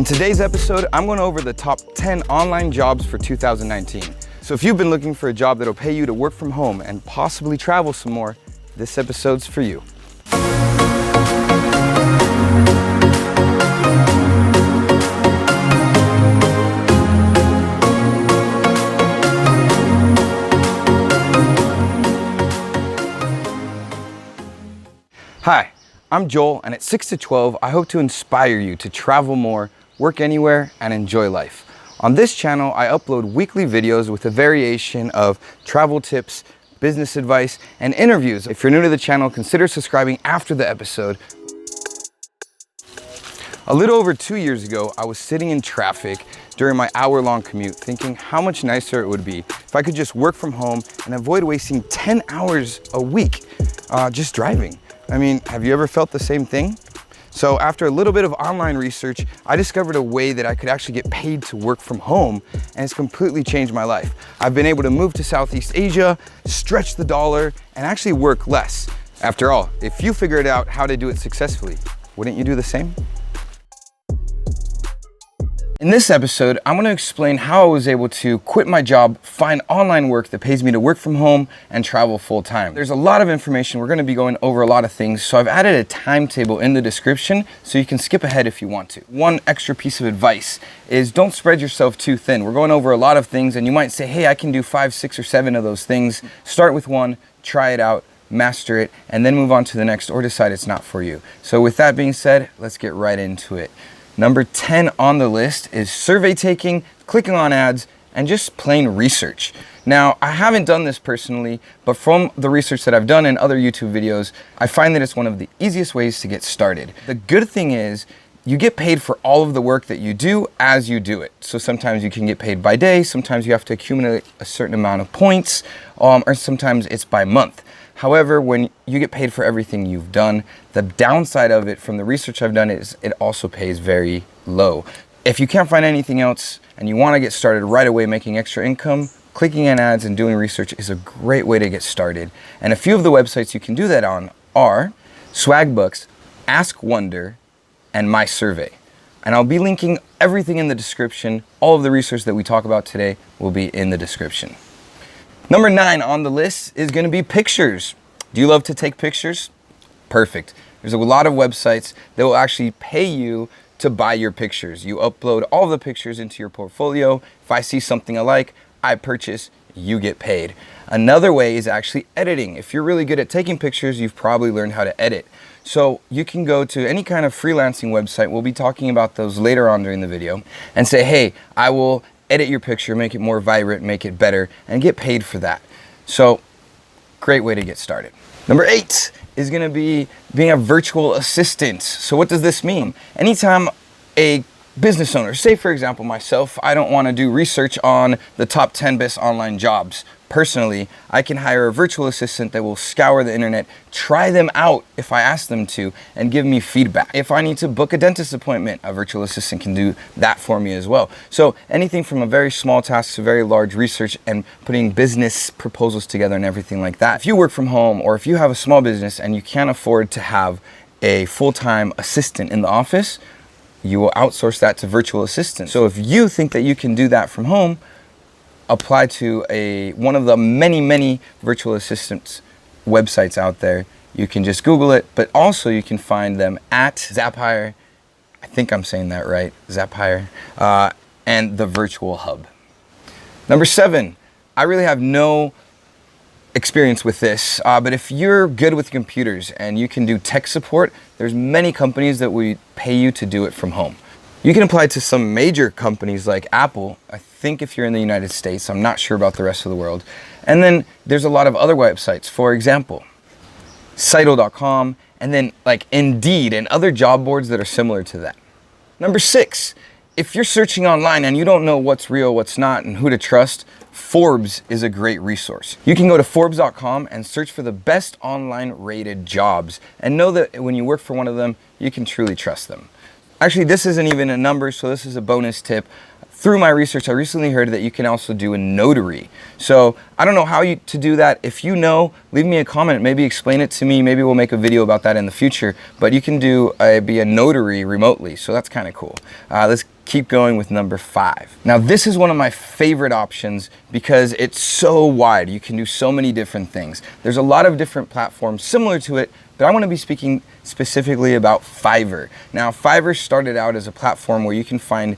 In today's episode, I'm going over the top 10 online jobs for 2019. So if you've been looking for a job that'll pay you to work from home and possibly travel some more, this episode's for you. Hi, I'm Joel, and at 6 to 12, I hope to inspire you to travel more, work anywhere, and enjoy life. On this channel, I upload weekly videos with a variation of travel tips, business advice, and interviews. If you're new to the channel, consider subscribing after the episode. A little over 2 years ago, I was sitting in traffic during my hour-long commute thinking how much nicer it would be if I could just work from home and avoid wasting 10 hours a week just driving. I mean, have you ever felt the same thing? So after a little bit of online research, I discovered a way that I could actually get paid to work from home, and it's completely changed my life. I've been able to move to Southeast Asia, stretch the dollar, and actually work less. After all, if you figured out how to do it successfully, wouldn't you do the same? In this episode, I'm going to explain how I was able to quit my job, find online work that pays me to work from home and travel full time. There's a lot of information. We're going to be going over a lot of things. So I've added a timetable in the description so you can skip ahead if you want to. One extra piece of advice is don't spread yourself too thin. We're going over a lot of things and you might say, hey, I can do 5, 6, or 7 of those things. Start with one, try it out, master it, and then move on to the next or decide it's not for you. So with that being said, let's get right into it. Number 10 on the list is survey taking, clicking on ads, and just plain research. Now, I haven't done this personally, but from the research that I've done in other YouTube videos, I find that it's one of the easiest ways to get started. The good thing is, you get paid for all of the work that you do as you do it. So sometimes you can get paid by day, sometimes you have to accumulate a certain amount of points, or sometimes it's by month. However, when you get paid for everything you've done, the downside of it from the research I've done is it also pays very low. If you can't find anything else and you want to get started right away making extra income, clicking on ads and doing research is a great way to get started. And a few of the websites you can do that on are Swagbucks, Ask Wonder, and My Survey. And I'll be linking everything in the description. All of the research that we talk about today will be in the description. Number 9 on the list is going to be pictures. Do you love to take pictures? Perfect. There's a lot of websites that will actually pay you to buy your pictures. You upload all the pictures into your portfolio. If I see something I like, I purchase, you get paid. Another way is actually editing. If you're really good at taking pictures, you've probably learned how to edit. So you can go to any kind of freelancing website. We'll be talking about those later on during the video and say, hey, I will edit your picture, make it more vibrant, make it better, and get paid for that. So, great way to get started. Number 8 is going to be being a virtual assistant. So what does this mean? Anytime a business owner, say for example myself, I don't want to do research on the top 10 best online jobs. Personally, I can hire a virtual assistant that will scour the internet, try them out if I ask them to, and give me feedback. If I need to book a dentist appointment, a virtual assistant can do that for me as well. So anything from a very small task to very large research and putting business proposals together and everything like that. If you work from home or if you have a small business and you can't afford to have a full-time assistant in the office, you will outsource that to virtual assistants. So if you think that you can do that from home, apply to one of the many virtual assistants websites out there. You can just Google it, but also you can find them at Zapier, I think I'm saying that right, Zapier, and the Virtual Hub. Number 7, I really have no experience with this, but if you're good with computers and you can do tech support, there's many companies that will pay you to do it from home. You can apply to some major companies like Apple, I think if you're in the United States, I'm not sure about the rest of the world. And then there's a lot of other websites, for example, Siteo.com, and then like Indeed and other job boards that are similar to that. Number 6, if you're searching online and you don't know what's real, what's not, and who to trust, Forbes is a great resource. You can go to Forbes.com and search for the best online rated jobs and know that when you work for one of them, you can truly trust them. Actually, this isn't even a number, so this is a bonus tip. Through my research, I recently heard that you can also do a notary. So I don't know how to do that. If you know, leave me a comment, maybe explain it to me. Maybe we'll make a video about that in the future. But you can be a notary remotely, so that's kind of cool. Let's keep going with number 5. Now, this is one of my favorite options because it's so wide. You can do so many different things. There's a lot of different platforms similar to it, but I want to be speaking specifically about Fiverr. Now, Fiverr started out as a platform where you can find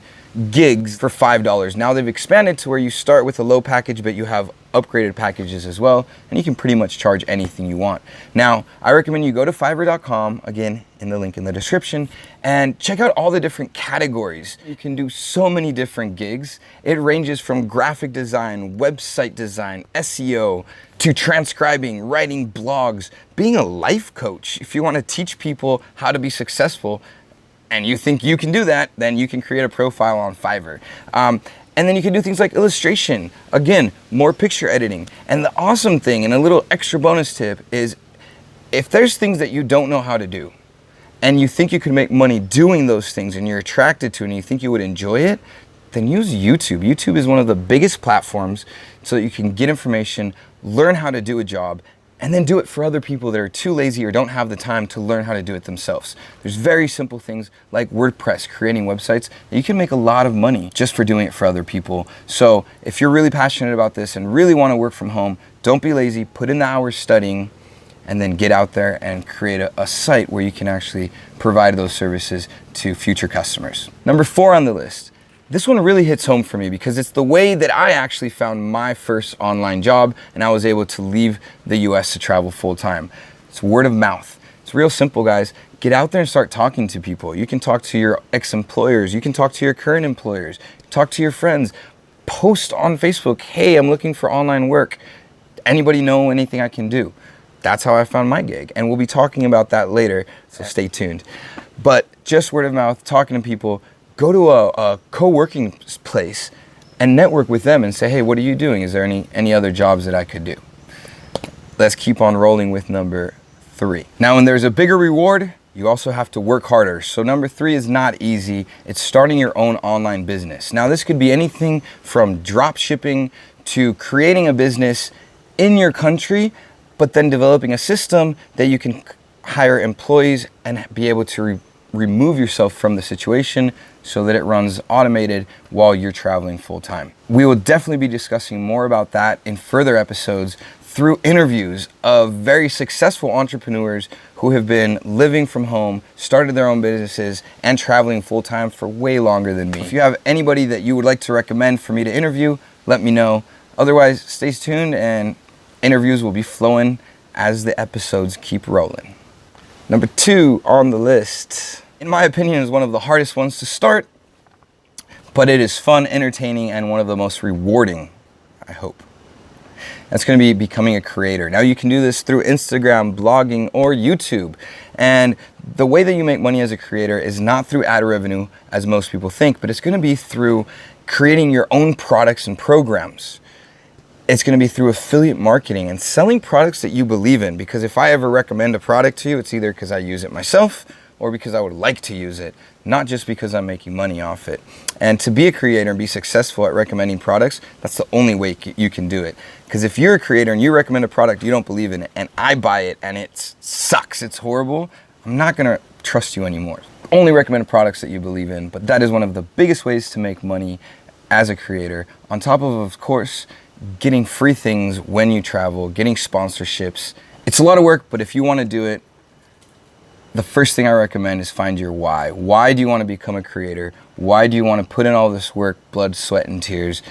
gigs for $5. Now they've expanded to where you start with a low package, but you have upgraded packages as well, and you can pretty much charge anything you want. Now, I recommend you go to fiverr.com, again, in the link in the description, and check out all the different categories. You can do so many different gigs. It ranges from graphic design, website design, SEO, to transcribing, writing blogs, being a life coach. If you want to teach people how to be successful, and you think you can do that, then you can create a profile on Fiverr. And then you can do things like illustration, again, more picture editing. And the awesome thing, and a little extra bonus tip, is if there's things that you don't know how to do, and you think you can make money doing those things, and you're attracted to it, and you think you would enjoy it, then use YouTube. YouTube is one of the biggest platforms so that you can get information, learn how to do a job, and then do it for other people that are too lazy or don't have the time to learn how to do it themselves. There's very simple things like WordPress, creating websites. You can make a lot of money just for doing it for other people. So if you're really passionate about this and really want to work from home, don't be lazy, put in the hours studying, and then get out there and create a site where you can actually provide those services to future customers. Number 4 on the list. This one really hits home for me because it's the way that I actually found my first online job and I was able to leave the US to travel full time. It's word of mouth. It's real simple, guys. Get out there and start talking to people. You can talk to your ex-employers. You can talk to your current employers. Talk to your friends. Post on Facebook, hey, I'm looking for online work. Anybody know anything I can do? That's how I found my gig. And we'll be talking about that later, so stay tuned. But just word of mouth, talking to people. Go to a co-working place and network with them and say, hey, what are you doing? Is there any other jobs that I could do? Let's keep on rolling with number 3. Now, when there's a bigger reward, you also have to work harder. So number 3 is not easy. It's starting your own online business. Now, this could be anything from drop shipping to creating a business in your country, but then developing a system that you can hire employees and be able to remove yourself from the situation so that it runs automated while you're traveling full time. We will definitely be discussing more about that in further episodes through interviews of very successful entrepreneurs who have been living from home, started their own businesses, and traveling full time for way longer than me. If you have anybody that you would like to recommend for me to interview, let me know. Otherwise, stay tuned and interviews will be flowing as the episodes keep rolling. Number 2 on the list, in my opinion, is one of the hardest ones to start, but it is fun, entertaining, and one of the most rewarding, I hope. That's going to be becoming a creator. Now, you can do this through Instagram, blogging, or YouTube. And the way that you make money as a creator is not through ad revenue, as most people think, but it's going to be through creating your own products and programs. It's going to be through affiliate marketing and selling products that you believe in. Because if I ever recommend a product to you, it's either because I use it myself or because I would like to use it, not just because I'm making money off it. And to be a creator and be successful at recommending products, that's the only way you can do it. Because if you're a creator and you recommend a product you don't believe in it, and I buy it and it sucks, it's horrible, I'm not going to trust you anymore. Only recommend products that you believe in, but that is one of the biggest ways to make money as a creator. On top of course, getting free things when you travel, getting sponsorships. It's a lot of work, but if you want to do it, the first thing I recommend is find your why. Why do you want to become a creator? Why do you want to put in all this work, blood, sweat, and tears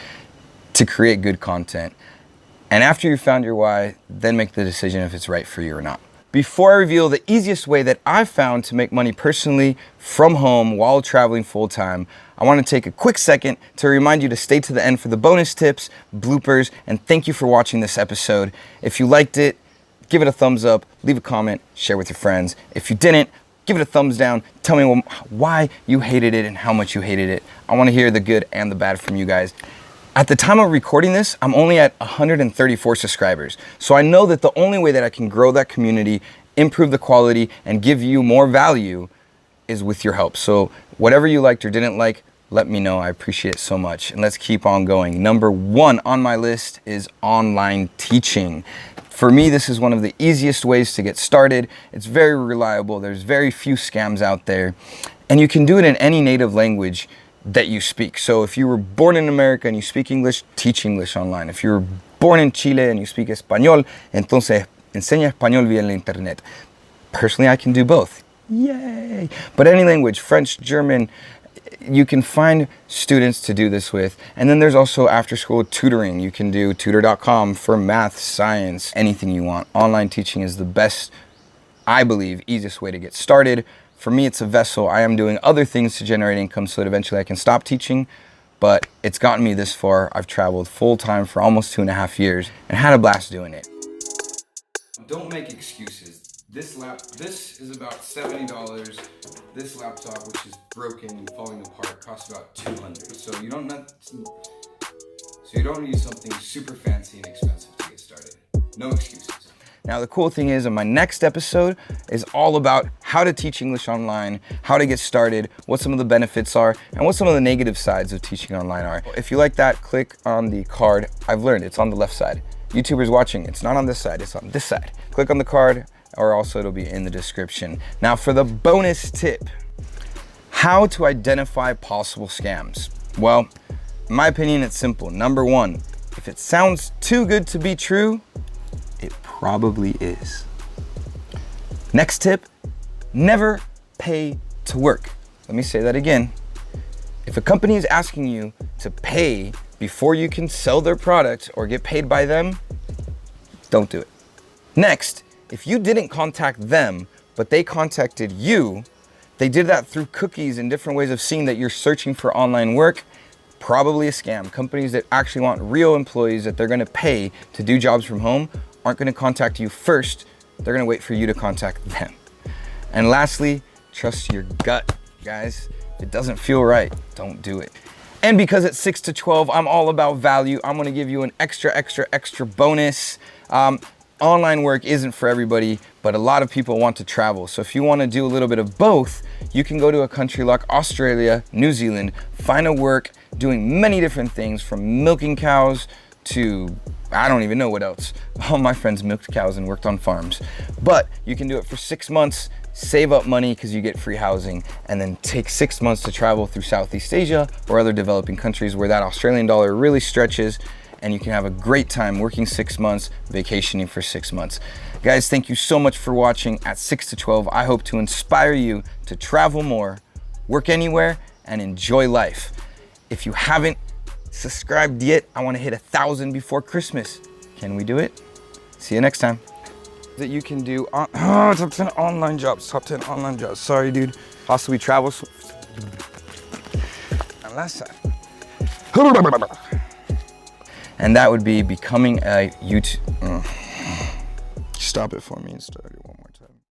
to create good content? And after you've found your why, then make the decision if it's right for you or not. Before I reveal the easiest way that I've found to make money personally from home while traveling full time, I want to take a quick second to remind you to stay to the end for the bonus tips, bloopers, and thank you for watching this episode. If you liked it, give it a thumbs up, leave a comment, share with your friends. If you didn't, give it a thumbs down. Tell me why you hated it and how much you hated it. I want to hear the good and the bad from you guys. At the time of recording this, I'm only at 134 subscribers. So I know that the only way that I can grow that community, improve the quality, and give you more value is with your help. So whatever you liked or didn't like, let me know. I appreciate it so much. And let's keep on going. Number 1 on my list is online teaching. For me, this is one of the easiest ways to get started. It's very reliable. There's very few scams out there. And you can do it in any native language that you speak. So if you were born in America and you speak English, teach English online. If you were born in Chile and you speak español, entonces enseña español vía la internet. Personally, I can do both. Yay! But any language, French, German, you can find students to do this with. And then there's also after school tutoring. You can do tutor.com for math, science, anything you want. Online teaching is the best, I believe, easiest way to get started. For me, it's a vessel. I am doing other things to generate income so that eventually I can stop teaching, but it's gotten me this far. I've traveled full time for almost 2.5 years and had a blast doing it. Don't make excuses. This is about $70. This laptop, which is broken and falling apart, costs about $200. So you don't need something super fancy and expensive to get started. No excuses. Now the cool thing is, in my next episode is all about how to teach English online, how to get started, what some of the benefits are, and what some of the negative sides of teaching online are. If you like that, click on the card. I've learned it's on the left side. YouTubers watching, it's not on this side, it's on this side. Click on the card, or also it'll be in the description. Now for the bonus tip, how to identify possible scams. Well, in my opinion, it's simple. Number one, if it sounds too good to be true, it probably is. Next tip, never pay to work. Let me say that again. If a company is asking you to pay before you can sell their product or get paid by them, don't do it. Next, if you didn't contact them, but they contacted you, they did that through cookies and different ways of seeing that you're searching for online work, probably a scam. Companies that actually want real employees that they're gonna pay to do jobs from home aren't gonna contact you first, they're gonna wait for you to contact them. And lastly, trust your gut, guys. If it doesn't feel right, don't do it. And because it's 6 to 12, I'm all about value. I'm gonna give you an extra bonus. Online work isn't for everybody, but a lot of people want to travel. So if you wanna do a little bit of both, you can go to a country like Australia, New Zealand, find a work doing many different things from milking cows to, I don't even know what else. All my friends milked cows and worked on farms. But you can do it for 6 months, save up money because you get free housing, and then take 6 months to travel through Southeast Asia or other developing countries where that Australian dollar really stretches, and you can have a great time working 6 months, vacationing for 6 months. Guys, thank you so much for watching at 6 to 12. I hope to inspire you to travel more, work anywhere, and enjoy life. If you haven't subscribed yet, I want to hit 1,000 before Christmas. Can we do it? See you next time. That you can do top 10 online jobs, top 10 online jobs. Sorry, dude. Possibly travel. And last time. And that would be becoming a YouTube. Stop it for me and start.